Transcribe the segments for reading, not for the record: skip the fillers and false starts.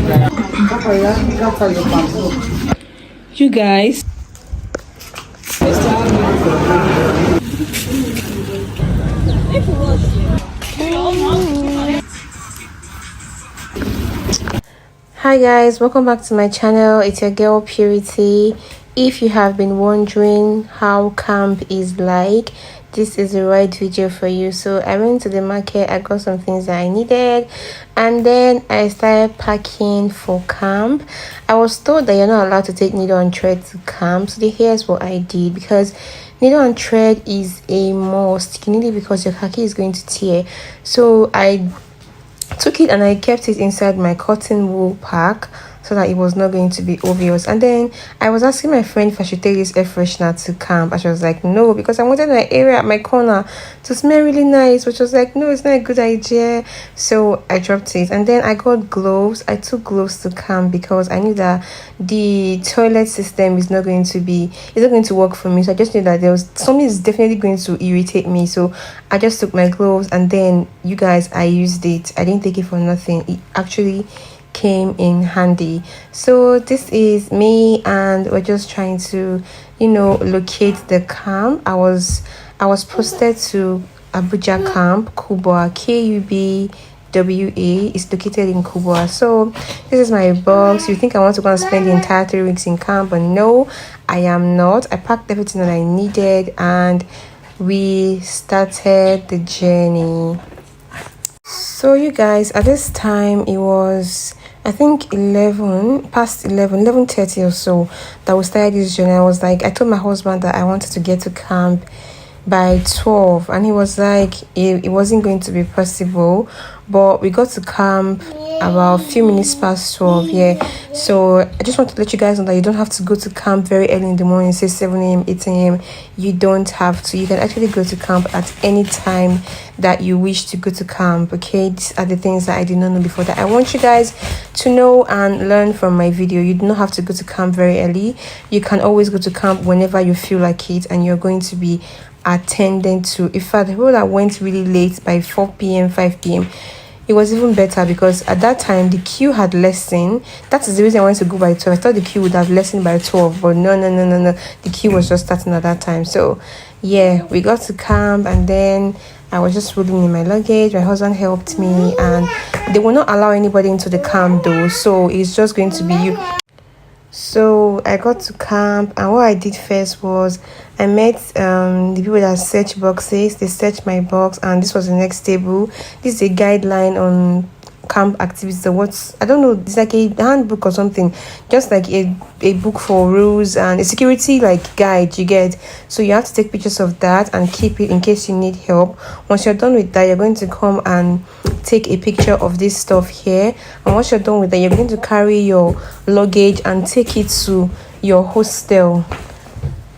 You guys. Hi guys, welcome back to my channel. It's your girl Purity. If you have been wondering how camp is like, this is the right video for you. So I went to the market, I got some things that I needed, and then I started packing for camp. I was told that you're not allowed to take needle and thread to camp, so here's what I did, because needle and thread is a must. You need it because your khaki is going to tear. So I took it and I kept it inside my cotton wool pack so that it was not going to be obvious. And then I was asking my friend if I should take this air freshener to camp, and she was like no, because I wanted my area at my corner to smell really nice, which was like no, it's not a good idea. So I dropped it, and then I got gloves. I took gloves to camp because I knew that the toilet system is not going to work for me. So I just knew that there was something is definitely going to irritate me. So I just took my gloves, and then you guys, I used it. I didn't take it for nothing. It actually came in handy. So this is me, and we're just trying to locate the camp. I was posted to Abuja camp, Kubwa, KUBWA. Is located in Kubwa. So this is my box. You think I want to go and spend the entire 3 weeks in camp, but no, I am not. I packed everything that I needed and we started the journey. So you guys, at this time it was, I think 11:30 or so that we started this journey. I told my husband that I wanted to get to camp by 12, and he was like it wasn't going to be possible, but we got to camp about a few minutes past 12. So I just want to let you guys know that you don't have to go to camp very early in the morning, say 7 a.m 8 a.m. You don't have to. You can actually go to camp at any time that you wish to go to camp. Okay, these are the things that I did not know before that I want you guys to know and learn from my video. You do not have to go to camp very early. You can always go to camp whenever you feel like it, and you're going to be attended to. In fact, the people that went really late by 4 p.m 5 p.m, it was even better, because at that time the queue had lessened. That is the reason I wanted to go by 12. I thought the queue would have lessened by 12, but no, the queue was just starting at that time. So yeah, we got to camp, and then I was just rolling in my luggage. My husband helped me, and they will not allow anybody into the camp though, so it's just going to be you. So I got to camp, and what I did first was I met the people that search boxes. They searched my box, and this was the next table. This is a guideline on camp activities. So I don't know, it's like a handbook or something, just like a book for rules and a security guide you get. So you have to take pictures of that and keep it in case you need help. Once you're done with that, you're going to come and take a picture of this stuff here, and once you're done with that, you're going to carry your luggage and take it to your hostel.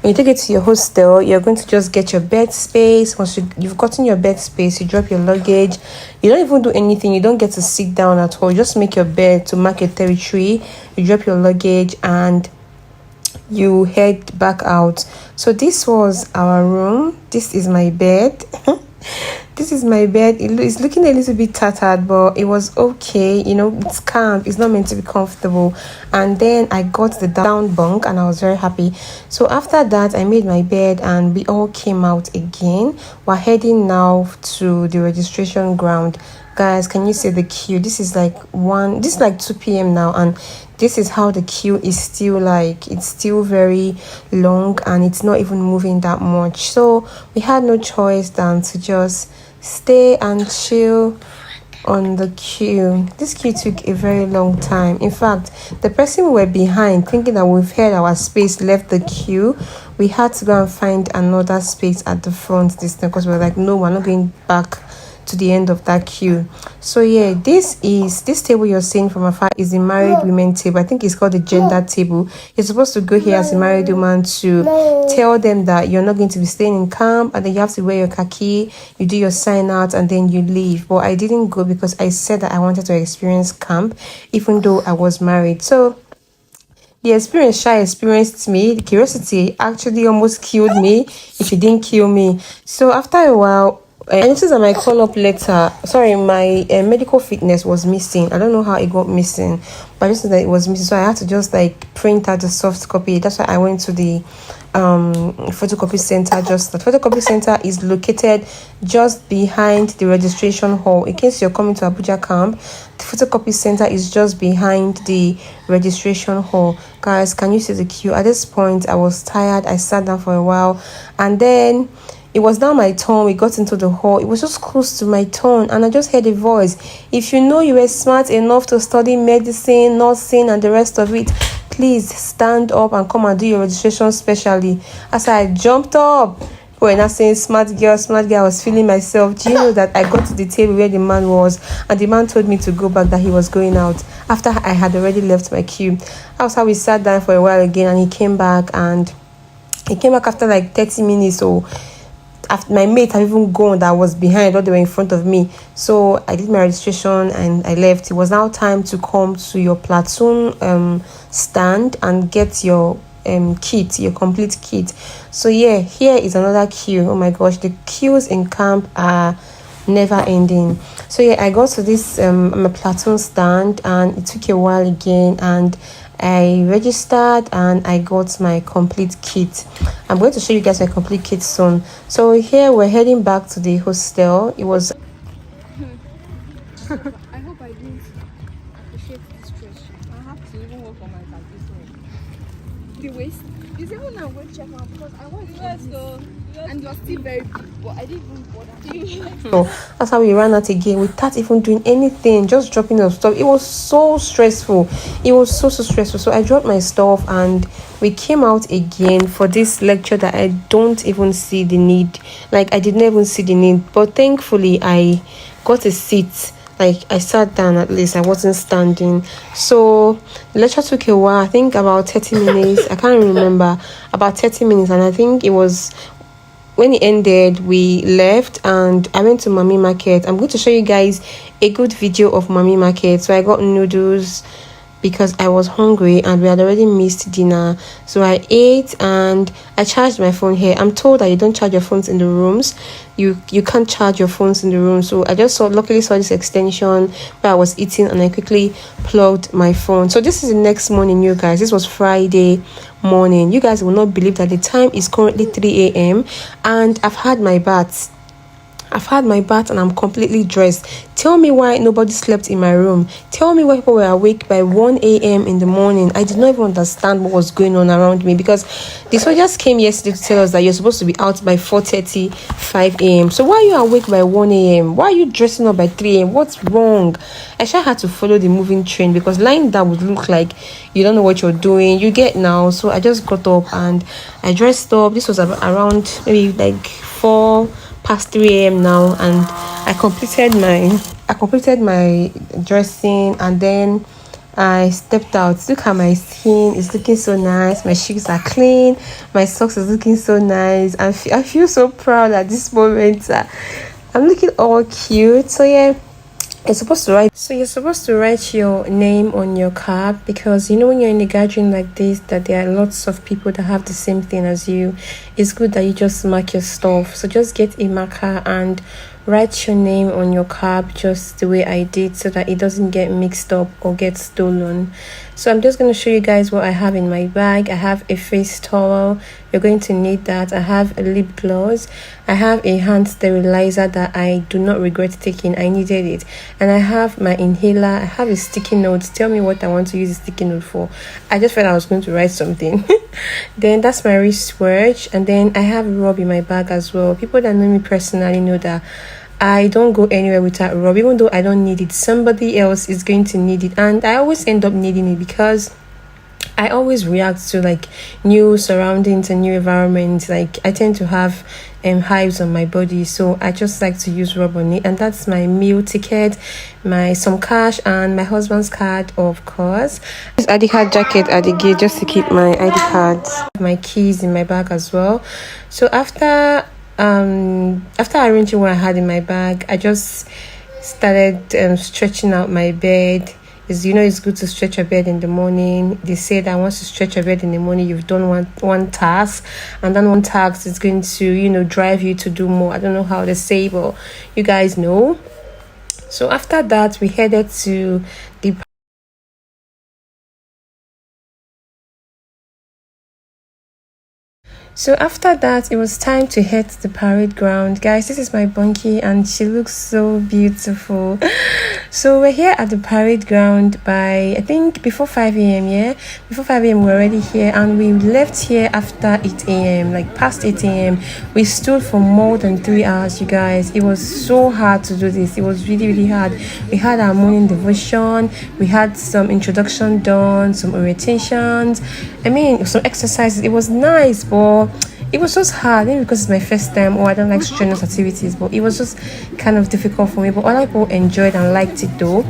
When you take it to your hostel, you're going to just get your bed space. Once you've gotten your bed space, you drop your luggage. You don't even do anything. You don't get to sit down at all. You just make your bed to mark your territory. You drop your luggage and you head back out. So this was our room. This is my bed. This is my bed. It's looking a little bit tattered, but it was okay. It's camp. It's not meant to be comfortable. And then I got the down bunk, and I was very happy. So after that, I made my bed, and we all came out again. We're heading now to the registration ground. Guys, can you see the queue? This is like 2 p.m. now, and this is how the queue is still it's still very long, and it's not even moving that much. So we had no choice than to just stay and chill on the queue. This queue took a very long time. In fact, the person we were behind, thinking that we've had our space, left the queue. We had to go and find another space at the front this time, because we were like, no, we're not going back to the end of that queue. So yeah, this table you're seeing from afar is the married women table. I think it's called the gender table. You're supposed to go here as a married woman to tell them that you're not going to be staying in camp, and then you have to wear your khaki, you do your sign out, and then you leave. But I didn't go because I said that I wanted to experience camp even though I was married. So the experience Sha experienced me, the curiosity actually almost killed me if it didn't kill me. So after a while, I noticed that my call-up letter, sorry, my medical fitness was missing. I don't know how it got missing, but I just know that it was missing. So I had to just like print out the soft copy. That's why I went to the photocopy center. Just the photocopy center is located just behind the registration hall. In case you're coming to Abuja camp, the photocopy center is just behind the registration hall. Guys, can you see the queue? At this point, I was tired. I sat down for a while, and then it was now my turn. We got into the hall. It was just close to my turn, and I just heard a voice. If you know you were smart enough to study medicine, nursing, and the rest of it, please stand up and come and do your registration specially. As I jumped up, when I saying smart girl, I was feeling myself. Do you know that I got to the table where the man was, and the man told me to go back, that he was going out after I had already left my queue. That was how we sat down for a while again, and he came back after like 30 minutes. So after my mate had even gone, that was behind, or they were in front of me. So I did my registration and I left. It was now time to come to your platoon stand and get your kit, your complete kit. So yeah, here is another queue. Oh my gosh, the queues in camp are never ending. So yeah, I got to this my platoon stand, and it took a while again, and I registered and I got my complete kit. I'm going to show you guys my complete kit soon. So here we're heading back to the hostel. It was I hope I didn't appreciate this stretch. I have to even work on my back this way. The waist is even now going to check out because I want to and you're still very big, but I didn't even bother you. so that's how we ran out again without even doing anything, just dropping off stuff. It was so stressful. It was so stressful. So I dropped my stuff and we came out again for this lecture that I don't even see the need. Like, I did not even see the need, but thankfully I got a seat. Like, I sat down, at least I wasn't standing. So the lecture took a while. I think about 30 minutes. I can't remember. About 30 minutes. And I think it was when it ended, we left and I went to Mami Market. I'm going to show you guys a good video of Mami Market. So I got noodles because I was hungry and we had already missed dinner. So I ate and I charged my phone here. I'm told that you don't charge your phones in the rooms. You can't charge your phones in the room. So I just luckily saw this extension where I was eating and I quickly plugged my phone. So this is the next morning, you guys. This was Friday morning. You guys will not believe that the time is currently 3 a.m. and I've had my bath. And I'm completely dressed. Tell me why nobody slept in my room. Tell me why people were awake by 1 a.m. in the morning. I did not even understand what was going on around me, because the soldiers came yesterday to tell us that you're supposed to be out by 4:30, 5 a.m. So why are you awake by 1 a.m.? Why are you dressing up by 3 a.m.? What's wrong? I sure had to follow the moving train, because lying down would look like you don't know what you're doing. You get now. So I just got up and I dressed up. This was around maybe like 4 past 3 a.m. now, and I completed my dressing, and then I stepped out. Look at my skin, it's looking so nice. My shoes are clean, my socks is looking so nice, and I feel so proud at this moment. I'm looking all cute. So yeah, you're supposed to write your name on your cap, because you know when you're in a gathering like this that there are lots of people that have the same thing as you. It's good that you just mark your stuff. So just get a marker and write your name on your cap just the way I did, so that it doesn't get mixed up or get stolen. So I'm just going to show you guys what I have in my bag. I have a face towel. You're going to need that. I have a lip gloss. I have a hand sterilizer that I do not regret taking. I needed it. And I have my inhaler. I have a sticky note. Tell me what I want to use a sticky note for. I just felt I was going to write something. Then that's my wristwatch. And then I have rub in my bag as well. People that know me personally know that I don't go anywhere without rub. Even though I don't need it, somebody else is going to need it, and I always end up needing it because I always react to like new surroundings and new environments. Like I tend to have hives on my body, so I just like to use rub on it. And that's my meal ticket, some cash, and my husband's card, of course. This ID card jacket at the gate just to keep my ID cards. My keys in my bag as well. So after arranging what I had in my bag, I just started stretching out my bed. is, it's good to stretch your bed in the morning. They say that once you stretch your bed in the morning, you've done one task, and then one task is going to drive you to do more. I don't know how they say, but you guys know. So after that, we headed to the So after that, it was time to head to the parade ground. Guys, this is my bunkie and she looks so beautiful. So we're here at the parade ground by, I think, before 5 a.m. Yeah, before 5 a.m. we're already here, and we left here after 8 a.m. like past 8 a.m. We stood for more than 3 hours, you guys. It was so hard to do this. It was really, really hard. We had our morning devotion, we had some introduction done, some orientations, some exercises. It was nice, but it was just hard, maybe because it's my first time, or I don't like strenuous activities, but it was just kind of difficult for me. But other people enjoyed and liked it though.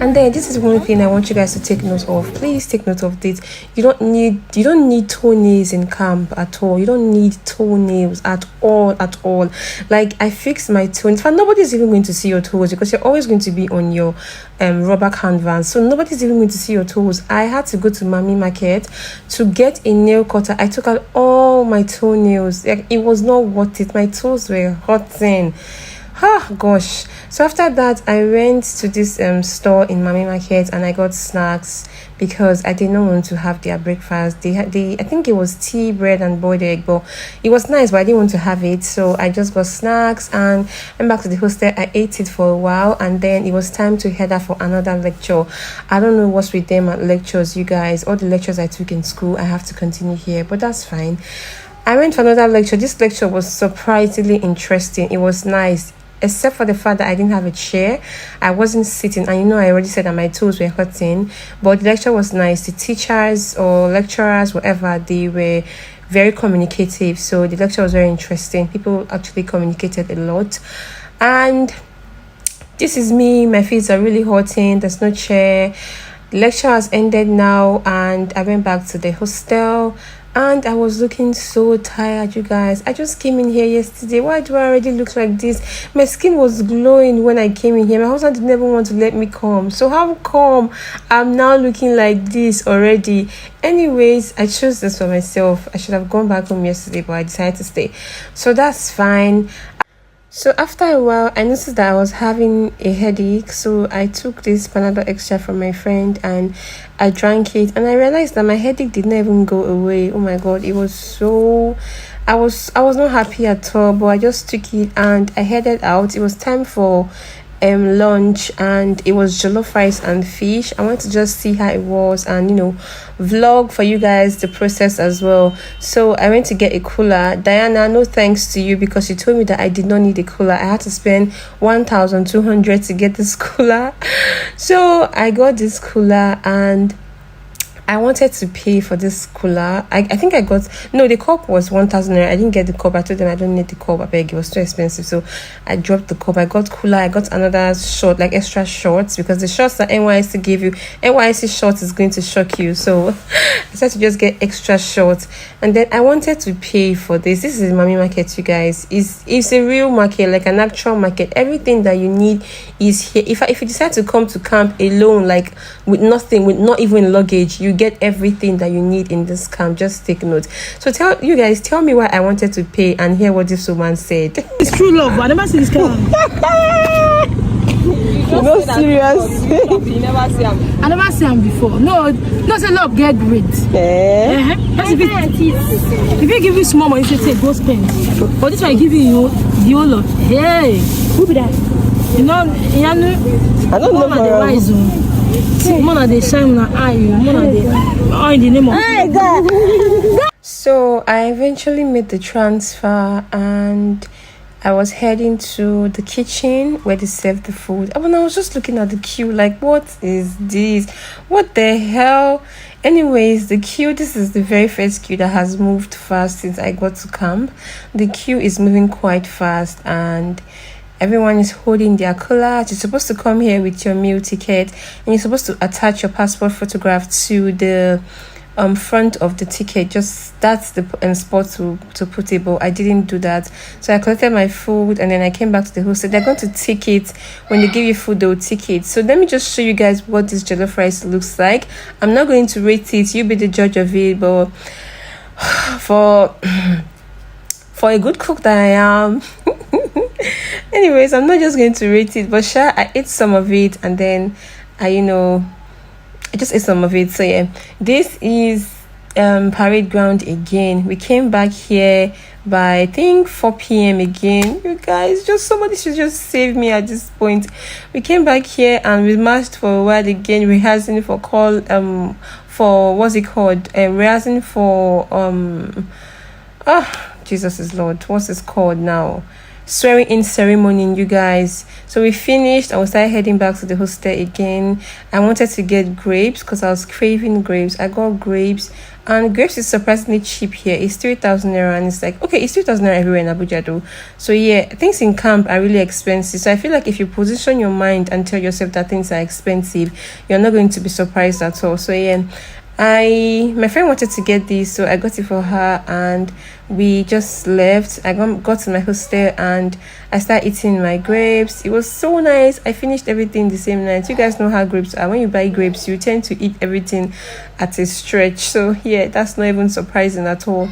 And then this is one thing I want you guys to take note of. Please take note of this. You don't need toenails in camp at all. You don't need toenails at all. Like, I fixed my toenails, but nobody's even going to see your toes because you're always going to be on your rubber canvas, so nobody's even going to see your toes. I had to go to Mami Market to get a nail cutter. I took out all my toenails. Like, it was not worth it. My toes were hurting. Gosh. So after that, I went to this store in Mami Market and I got snacks because I did not want to have their breakfast. I think it was tea, bread and boiled egg, but it was nice, but I didn't want to have it, so I just got snacks and went back to the hostel. I ate it for a while and then it was time to head out for another lecture. I don't know what's with them at lectures, you guys. All the lectures I took in school, I have to continue here, but that's fine. I went for another lecture. This lecture was surprisingly interesting. It was nice, except for the fact that I didn't have a chair. I wasn't sitting, and I already said that my toes were hurting, but the lecture was nice. The teachers or lecturers, whatever, they were very communicative, so the lecture was very interesting. People actually communicated a lot. And this is me, my feet are really hurting, there's no chair. The lecture has ended now and I went back to the hostel. And I was looking so tired, you guys. I just came in here yesterday. Why do I already look like this? My skin was glowing when I came in here. My husband didn't even want to let me come. So how come I'm now looking like this already? Anyways, I chose this for myself. I should have gone back home yesterday, but I decided to stay. So that's fine. So after a while, I noticed that I was having a headache, so I took this Panadol extra from my friend and I drank it, and I realized that my headache did not even go away. Oh my god, it was so... I was not happy at all, but I just took it and I headed out. It was time for lunch and it was jollof rice and fish. I wanted to just see how it was and vlog for you guys the process as well. So I went to get a cooler. Diana, no thanks to you because you told me that I did not need a cooler. I had to spend 1,200 to get this cooler. So I got this cooler and I wanted to pay for this cooler. I think I got... No, the cup was 1,000 naira. I didn't get the cup. I told them I don't need the cup. I beg, it was too expensive. So I dropped the cup. I got cooler. I got another short, like extra shorts, because the shorts that NYSC gave you, NYSC shorts is going to shock you. So I decided to just get extra shorts. And then I wanted to pay for this. This is Mami Market, you guys. It's a real market, like an actual market. Everything that you need is here. If you decide to come to camp alone, like with nothing, with not even luggage, you get everything that you need in this camp. Just take note. So tell me why I wanted to pay and hear what this woman said. It's true love. I never see this camp. No, serious. You never see him. I never see him before. No, say love get great. If you give you small money, you say go spend. But this one giving you the whole lot. Hey, who be that? I don't know the wise one. They shine on eye. In the name of. Hey, God. So I eventually made the transfer and I was heading to the kitchen where they serve the food. And when I was just looking at the queue, like, what is this? What the hell? Anyways, the queue, this is the very first queue that has moved fast since I got to camp. The queue is moving quite fast and everyone is holding their collars. You're supposed to come here with your meal ticket and you're supposed to attach your passport photograph to the front of the ticket, just that's the spot to put it, but I didn't do that. So I collected my food and then I came back to the hostel. They're going to tick it. When they give you food, they'll tick it. So let me just show you guys what this jollof rice looks like. I'm not going to rate it, you be the judge of it, but for a good cook that I am, anyways, I'm not just going to rate it, but sure, I ate some of it and then I just ate some of it. So yeah, this is parade ground again. We came back here by I think 4 p.m. again. You guys, just somebody should just save me at this point. We came back here and we marched for a while again, rehearsing for for what's it called, rehearsing for Jesus is Lord, what's this called now, swearing in ceremony, you guys. So we finished and we started heading back to the hostel again. I wanted to get grapes because I was craving grapes. I got grapes, and grapes is surprisingly cheap here. It's 3,000 naira, and it's like, okay, it's 3,000 naira everywhere in Abuja though. So yeah, things in camp are really expensive. So I feel like if you position your mind and tell yourself that things are expensive, you're not going to be surprised at all. So yeah, my friend wanted to get this, so I got it for her and we just left. I got to my hostel and I started eating my grapes. It was so nice. I finished everything the same night. You guys know how grapes are. When you buy grapes, you tend to eat everything at a stretch. So yeah, that's not even surprising at all.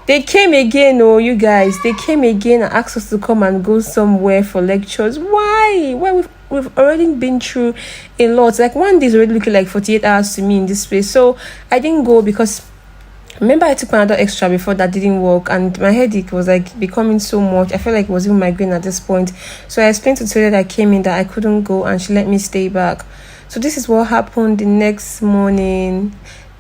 They came again, you guys. They came again and asked us to come and go somewhere for lectures. Why? We've already been through a lot. Like one day is already looking like 48 hours to me in this place. So I didn't go because remember I took another extra before that didn't work, and my headache was like becoming so much. I felt like it was even migraine at this point. So I explained to Toya that I came in that I couldn't go and she let me stay back. So this is what happened the next morning.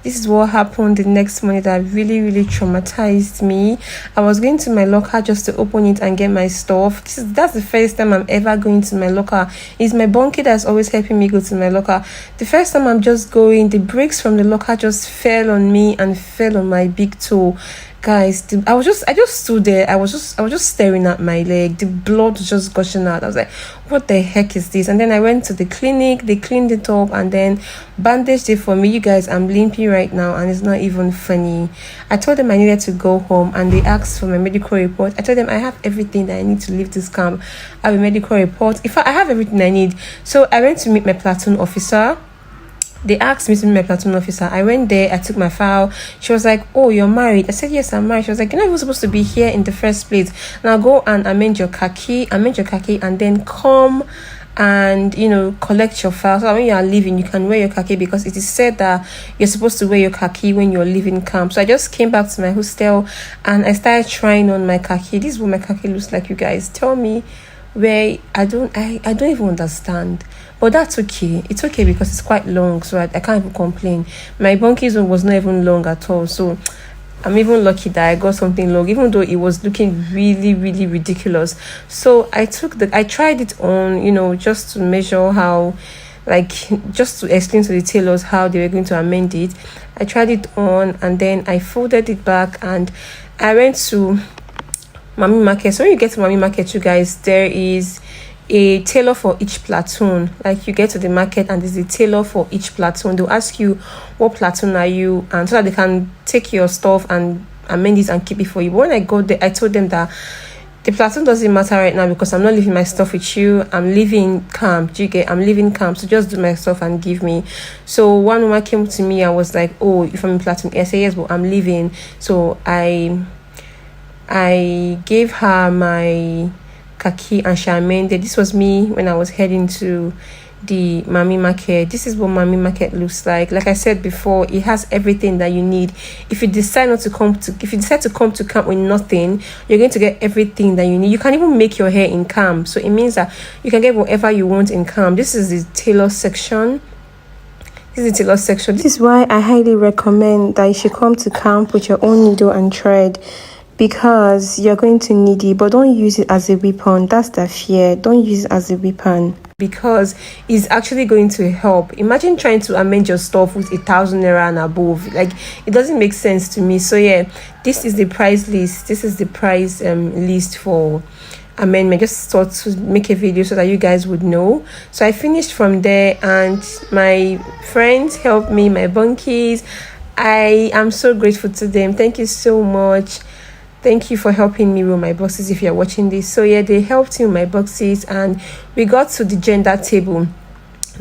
That really, really traumatized me. I was going to my locker just to open it and get my stuff. That's the first time I'm ever going to my locker. It's my bunkie that's always helping me go to my locker. The first time I'm just going, the bricks from the locker just fell on me and fell on my big toe. Guys, I just stood there. I was just staring at my leg. The blood was just gushing out. I was like, what the heck is this? And then I went to the clinic. They cleaned it up and then bandaged it for me. You guys, I'm limping right now and it's not even funny. I told them I needed to go home and they asked for my medical report. I told them I have everything that I need to leave this camp. I have a medical report. In fact, I have everything I need. So I went to meet my platoon officer. They asked me to meet my platoon officer. I went there. I took my file. She was like, oh, you're married? I said, yes, I'm married. She was like, you're not even supposed to be here in the first place. Now go and amend your khaki, and then come and, collect your file. So when you are leaving, you can wear your khaki because it is said that you're supposed to wear your khaki when you're leaving camp. So I just came back to my hostel and I started trying on my khaki. This is what my khaki looks like, you guys. Tell me where I don't even understand. But that's okay. It's okay because it's quite long, so I can't even complain. My bunkies was not even long at all, so I'm even lucky that I got something long, even though it was looking really, really ridiculous. So I tried it on, just to measure how, just to explain to the tailors how they were going to amend it. I tried it on and then I folded it back and I went to Mami Market. So when you get to Mami Market, you guys, there is a tailor for each platoon. Like you get to the market and there's a tailor for each platoon. They'll ask you what platoon are you, and so that they can take your stuff and amend it and keep it for you. But when I got there, I told them that the platoon doesn't matter right now because I'm not leaving my stuff with you. I'm leaving camp. I'm leaving camp. So just do my stuff and give me. So one woman came to me and was like, oh, if I'm in platoon, I said yes, but I'm leaving. So I gave her my khaki and she amended. This was me when I was heading to the Mami Market. This is what Mami Market looks like. Like I said before, it has everything that you need. If you decide to come to camp with nothing, you're going to get everything that you need. You can even make your hair in camp, so it means that you can get whatever you want in camp. This is the tailor section. This is why I highly recommend that you should come to camp with your own needle and thread, because you're going to need it, but don't use it as a weapon. That's the fear. Don't use it as a weapon, because it's actually going to help. Imagine trying to amend your stuff with 1,000 naira and above. Like, it doesn't make sense to me. So yeah, this is the price list. This is the price list for amendment. Just thought to make a video so that you guys would know. So I finished from there and my friends helped me, my bunkies. I am so grateful to them. Thank you so much. Thank you for helping me with my boxes if you're watching this. So yeah, they helped me with my boxes and we got to the gender table.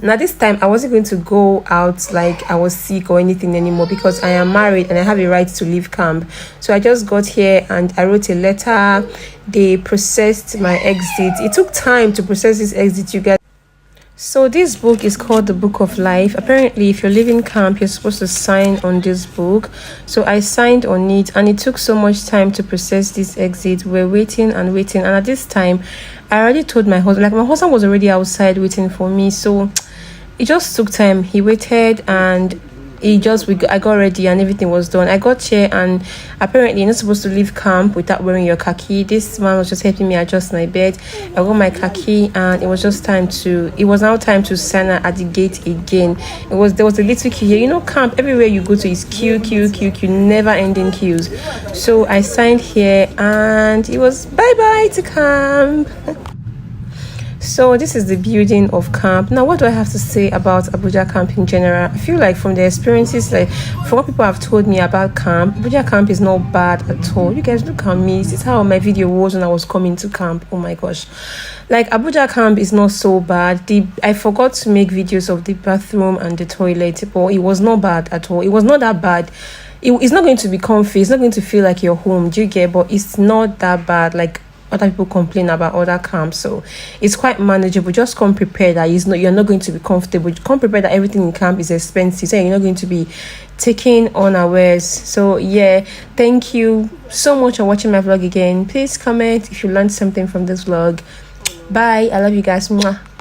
Now this time I wasn't going to go out like I was sick or anything anymore because I am married and I have a right to leave camp. So I just got here and I wrote a letter. They processed my exit. It took time to process this exit, you guys. So this book is called the Book of Life. Apparently if you're leaving camp, you're supposed to sign on this book. So I signed on it and it took so much time to process this exit. We're waiting and at this time I already told my husband, like my husband was already outside waiting for me, so it just took time. He waited and I got ready and everything was done. I got here and apparently you're not supposed to leave camp without wearing your khaki. This man was just helping me adjust my bed. I got my khaki and it was now time to sign at the gate again. There was a little queue here. You know, camp everywhere you go to is queue, never ending queues. So I signed here and it was bye to camp. So this is the building of camp. Now what do I have to say about Abuja camp in general? I feel like from the experiences, like from what people have told me about camp, Abuja camp is not bad at all. You guys look at me. This is how my video was when I was coming to camp. Oh my gosh, like Abuja camp is not so bad. I forgot to make videos of the bathroom and the toilet, but it was not bad at all. It was not that bad. It's not going to be comfy. It's not going to feel like you're home. Do you get? But it's not that bad. Like other people complain about other camps, so it's quite manageable. Just come prepared that you're not going to be comfortable. Come prepared that everything in camp is expensive, so you're not going to be taking unawares. So yeah, thank you so much for watching my vlog again. Please comment if you learned something from this vlog. Bye, I love you guys. Mwah.